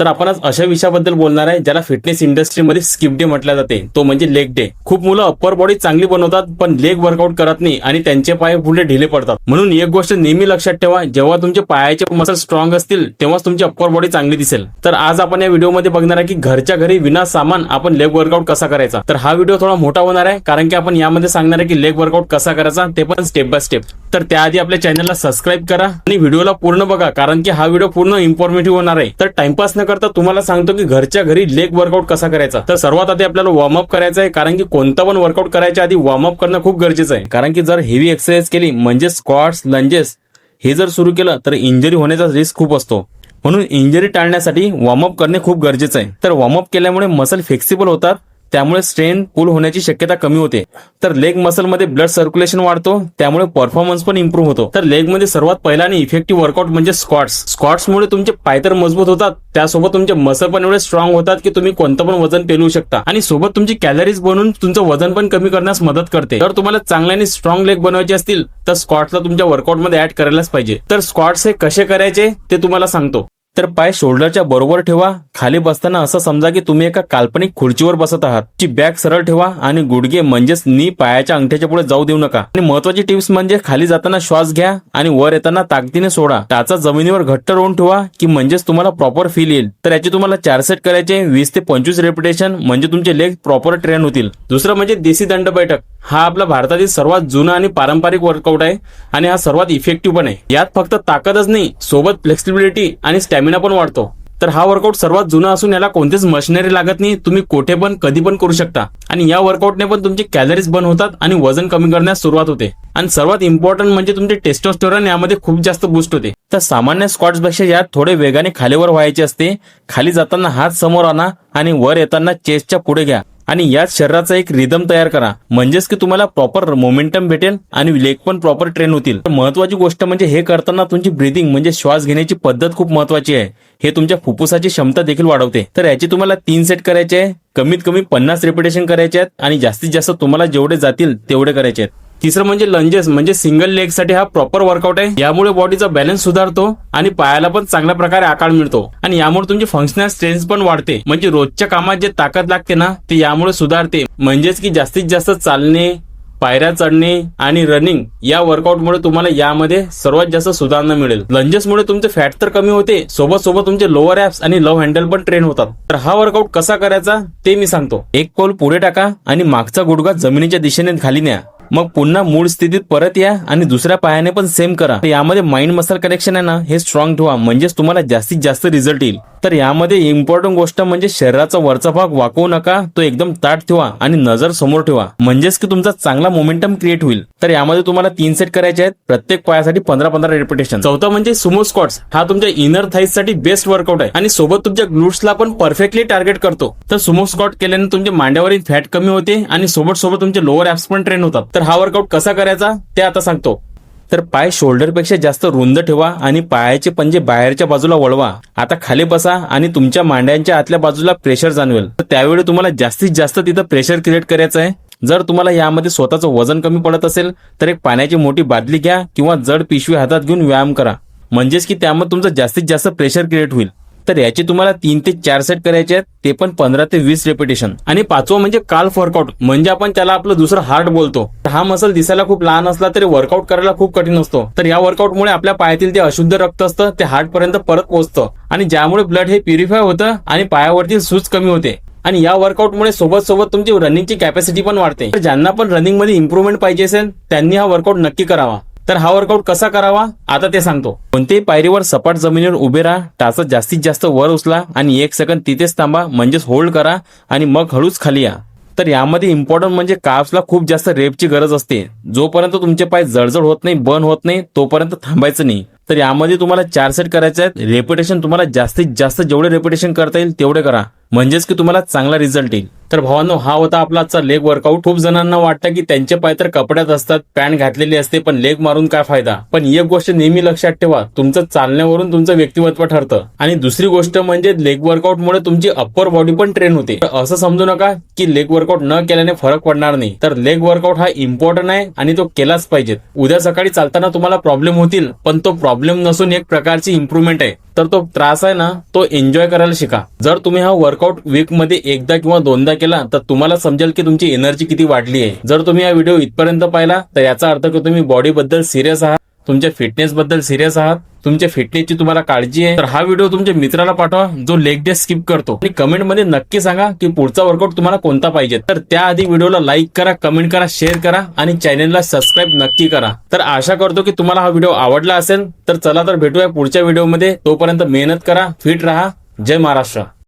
तर आपण आज अशा विषयाबद्दल बोलणार आहे ज्याला फिटनेस इंडस्ट्रीमध्ये स्किप डे म्हटलं जाते, तो म्हणजे लेग डे. खूप मुलं अप्पर बॉडी चांगली बनवतात पण लेग वर्कआउट करत नाही आणि त्यांचे पाय पुढे ढिले पडतात. म्हणून एक गोष्ट नेहमी लक्षात ठेवा, जेव्हा तुमचे पायाचे मसल स्ट्रॉंग असतील तेव्हाच तुमची अप्पर बॉडी चांगली दिसेल. तर आज आपण या व्हिडिओमध्ये बघणार आहे की घरच्या घरी विना सामान आपण लेग वर्कआउट कसा करायचा. तर हा व्हिडिओ थोडा मोठा होणार आहे कारण की आपण यामध्ये सांगणार आहे की लेग वर्कआउट कसा करायचा, ते पण स्टेप बाय स्टेप. तर त्याआधी आपल्या चॅनलला सबस्क्राईब करा आणि व्हिडिओला पूर्ण बघा कारण की हा व्हिडिओ पूर्ण इन्फॉर्मेटिव्ह होणार आहे. तर टाइमपास न करता तुम्हाला सांगतो की घरच्या घरी लेग वर्कआउट कसा करायचा. तर सर्वात आधी आपल्याला वॉर्मअप करायचा आहे कारण की कोणता पण वर्कआउट करायच्या आधी वॉर्मअप करणं खूप गरजेचं आहे. कारण की जर हेवी एक्सरसाइज केली म्हणजे स्क्वॉट्स, लंजेस हे जर सुरू केलं तर इंजरी होण्याचा रिस्क खूप असतो. म्हणून इंजरी टाळण्यासाठी वॉर्मअप करणे खूप गरजेचं आहे. तर वॉर्मअप केल्यामुळे मसल फ्लेक्सिबल होतात, त्यामुळे स्ट्रेन पुल होण्याची शक्यता कमी होते. तर लेग मसल मध्ये ब्लड सर्क्युलेशन वाढतो, त्यामुळे परफॉर्मन्स पण इम्प्रूव्ह होतो. तर लेग मध्ये सर्वात पहिला आणि इफेक्टिव्ह वर्कआउट म्हणजे स्क्वॉट्समुळे तुमचे पाय तर मजबूत होतात, त्यासोबत तुमचे मसल पण एवढे स्ट्रॉंग होतात की तुम्ही कोणतं पण वजन पेलवू शकता आणि सोबत तुमची कॅलरीज बनवून तुमचं वजन पण कमी करण्यास मदत करते. तर तुम्हाला चांगले आणि स्ट्रॉंग लेग बनवायचे असतील तर स्क्वॉट्सला तुमच्या वर्कआउट मध्ये ऍड करायलाच पाहिजे. तर स्क्वॉट्स हे कसे करायचे ते तुम्हाला सांगतो. तर पाय शोल्डरच्या बरोबर ठेवा. खाली बसताना असं समजा की तुम्ही एका काल्पनिक खुर्चीवर बसत आहात. ची बॅक सरळ ठेवा आणि गुडघे म्हणजेच नी पायाच्या अंगठ्याच्या पुढे जाऊ देऊ नका. आणि महत्वाची टिप्स म्हणजे खाली जाताना श्वास घ्या आणि वर येताना ताकदीने सोडा. टाचा जमिनीवर घट्ट रोवून ठेवा की म्हणजेच तुम्हाला प्रॉपर फील येईल. तर याची तुम्हाला 4 सेट करायचे, 20 ते 25 रेपिटेशन, म्हणजे तुमचे लेग प्रॉपर ट्रेन होतील. दुसरं म्हणजे देसी दंड बैठक. हा आपला भारतातील सर्वात जुना आणि पारंपरिक वर्कआउट आहे आणि हा सर्वात इफेक्टिव्ह पण आहे. यात फक्त ताकदच नाही, सोबत फ्लेक्सिबिलिटी आणि स्टॅमिना पण वाढतो. तर हा वर्कआउट सर्वात जुना असून याला कोणतीच मशिनरी लागत नाही, तुम्ही कोठे पण कधी पण करू शकता. आणि या वर्कआउटने पण तुमची कॅलरीज बर्न होतात आणि वजन कमी करण्यास सुरुवात होते. आणि सर्वात इम्पॉर्टंट म्हणजे तुमचे टेस्टोस्टेरोन यामध्ये खूप जास्त बूस्ट होते. तर सामान्य स्क्वॉट्स पेक्षा यात थोडे वेगाने खालीवर व्हायचे असते. खाली जाताना हात समोर आणा आणि वर येताना चेस्टच्या पुढे घ्या आणि यात शरीराचा एक रिदम तयार करा, म्हणजेच की तुम्हाला प्रॉपर मोमेंटम भेटेल आणि लेग पण प्रॉपर ट्रेन होतील. महत्वाची गोष्ट म्हणजे हे करताना तुमची ब्रीदिंग म्हणजे श्वास घेण्याची पद्धत खूप महत्वाची आहे. हे तुमच्या फुफ्फुसाची क्षमता देखील वाढवते. तर याची तुम्हाला 3 सेट करायचे आहे, कमीत कमी 50 रेपिटेशन करायचे आहेत आणि जास्तीत जास्त तुम्हाला जेवढे जातील तेवढे करायचे आहेत. तिसरं म्हणजे लंजेस, म्हणजे सिंगल लेग साठी हा प्रॉपर वर्कआउट आहे. यामुळे बॉडीचा बॅलन्स सुधारतो आणि पायाला पण चांगल्या प्रकारे आकार मिळतो आणि यामुळे तुमची फंक्शनल स्ट्रेंथ पण वाढते. म्हणजे रोजच्या कामात जे ताकद लागते ना ते यामुळे सुधारते. म्हणजेच की जास्तीत जास्त चालणे, पायऱ्या चढणे आणि रनिंग या वर्कआउटमुळे तुम्हाला यामध्ये सर्वात जास्त सुधारणा मिळेल. लंजेसमुळे तुमचे फॅट तर कमी होते, सोबत सोबत तुमचे लोअर ऍप्स आणि लव हँडल पण ट्रेन होतात. तर हा वर्कआउट कसा करायचा ते मी सांगतो. एक पाऊल पुढे टाका आणि मागचा गुडघा जमिनीच्या दिशेने खाली न्या. मग पुन्हा मूळ स्थितीत परत या आणि दुसऱ्या पायाने पण सेम करा. यामध्ये माइंड मसल कनेक्शन आहे ना हे स्ट्रॉंग ठेवा, म्हणजेच तुम्हाला जास्तीत जास्त रिझल्ट येईल. तर यामध्ये इम्पॉर्टंट गोष्ट म्हणजे शरीराचा वरचा भाग वाकवू नका, तो एकदम ताठ ठेवा आणि नजर समोर ठेवा, म्हणजेच की तुमचा चांगला मोमेंटम क्रिएट होईल. तर यामध्ये तुम्हाला 3 सेट करायचे आहेत, प्रत्येक पायासाठी 15-15 रेपिटेशन. चौथा म्हणजे सुमो स्क्वॉट्स. हा तुमच्या इनर थाईज साठी बेस्ट वर्कआउट आहे आणि सोबत तुमच्या ग्लूट्सला पण परफेक्टली टार्गेट करतो. तर सुमो स्क्वॉट केल्याने तुमच्या मांड्यावरील फॅट कमी होते आणि सोबत सोबत तुमचे लोअर ऍप्स पण ट्रेन होतात. तर हा वर्कआउट कसा करायचा ते आता सांगतो. तर पाय शोल्डरपेक्षा जास्त रुंद ठेवा आणि पायाचे पंजे बाहेरच्या बाजूला वळवा. आता खाली बसा आणि तुमच्या मांड्यांच्या आतल्या बाजूला प्रेशर जाणवेल. तर त्यावेळी तुम्हाला जास्तीत जास्त तिथं प्रेशर क्रिएट करायचं आहे. जर तुम्हाला यामध्ये स्वतःचं वजन कमी पडत असेल तर एक पाण्याची मोठी बादली घ्या किंवा जड पिशवी हातात घेऊन व्यायाम करा, म्हणजेच की त्यामध्ये तुमचं जास्तीत जास्त प्रेशर क्रिएट होईल. तर याची तुम्हाला 3 ते 4 सेट करायचे आहेत, ते पण 15 ते 20 रेपिटेशन. आणि पाचवं म्हणजे काल्फ वर्कआउट, म्हणजे आपण त्याला आपलं दुसरं हार्ट बोलतो. हा मसल दिसायला खूप लहान असला तरी वर्कआउट करायला खूप कठीण असतो. तर या वर्कआउटमुळे आपल्या पायातील ते अशुद्ध रक्त असतं ते हार्ट पर्यंत परत पोहोचतं आणि ज्यामुळे ब्लड हे प्युरिफाय होतं आणि पायावरती सूज कमी होते. आणि या वर्कआउटमुळे सोबत सोबत तुमची रनिंगची कॅपॅसिटी पण वाढते. तर ज्यांना पण रनिंग मध्ये इम्प्रूव्हमेंट पाहिजे असेल त्यांनी हा वर्कआउट नक्की करावा. तर हा वर्कआउट कसा करावा आता ते सांगतो. कोणत्याही पायरीवर सपाट जमिनीवर उभे राहा, टाचा जास्तीत जास्त वर उचला आणि 1 सेकंद तिथेच थांबा, म्हणजेच होल्ड करा आणि मग हळूच खाली या. तर यामध्ये इम्पॉर्टंट म्हणजे काफ्सला खूप जास्त रेपची गरज असते. जोपर्यंत तुमचे पाय जळजळ होत नाही, बर्न होत नाही, तोपर्यंत थांबायचं नाही. तर यामध्ये तुम्हाला 4 सेट करायचे आहेत. रेपिटेशन तुम्हाला जास्तीत जास्त जेवढे रेपिटेशन करता येईल तेवढे करा, म्हणजेच की तुम्हाला चांगला रिझल्ट येईल. तर भावांनो, हा होता आपला आजचा लेग वर्कआउट. खूप जणांना वाटतं की त्यांचे पाय तर कपड्यात असतात, पॅन्ट घातलेली असते, पण लेग मारून काय फायदा. पण एक गोष्ट नेहमी लक्षात ठेवा, तुमचं चालण्यावरून तुमचं व्यक्तिमत्व ठरतं. आणि दुसरी गोष्ट म्हणजे लेग वर्कआउट मुळे तुमची अप्पर बॉडी पण ट्रेन होते. तर असं समजू नका की लेग वर्कआउट न केल्याने फरक पडणार नाही. तर लेग वर्कआउट हा इम्पॉर्टंट आहे आणि तो केलाच पाहिजे. उद्या सकाळी चालताना तुम्हाला प्रॉब्लेम होतील, पण तो प्रॉब्लेम नसून एक प्रकारची इम्प्रूव्हमेंट आहे. तर तो त्रास आहे ना, तो एन्जॉय करायला शिका. जर तुम्ही हा वर्कआउट वीक मध्ये एकदा किंवा दोनदा केला तर तुम्हाला समजेल की तुमची एनर्जी किती वाढली आहे. जर तुम्ही हा व्हिडिओ इथपर्यंत पाहिला तर याचा अर्थ की तुम्ही बॉडी बद्दल सिरियस आहात, तुमच्या फिटनेस बद्दल सिरियस आहात, तुमच्या फिटनेसची तुम्हाला काळजी आहे. तर हा व्हिडिओ तुमच्या मित्राला पाठवा जो लेग डे स्किप करतो, आणि कमेंट मध्ये नक्की सांगा की पुढचा वर्कआउट तुम्हाला कोणता पाहिजे. तर त्याआधी व्हिडिओला लाईक करा, कमेंट करा, शेअर करा आणि चॅनलला सबस्क्राईब नक्की करा. तर आशा करतो की तुम्हाला हा व्हिडिओ आवडला असेल. तर चला तर भेटूया पुढच्या व्हिडिओमध्ये. तोपर्यंत मेहनत करा, फिट राहा. जय महाराष्ट्र.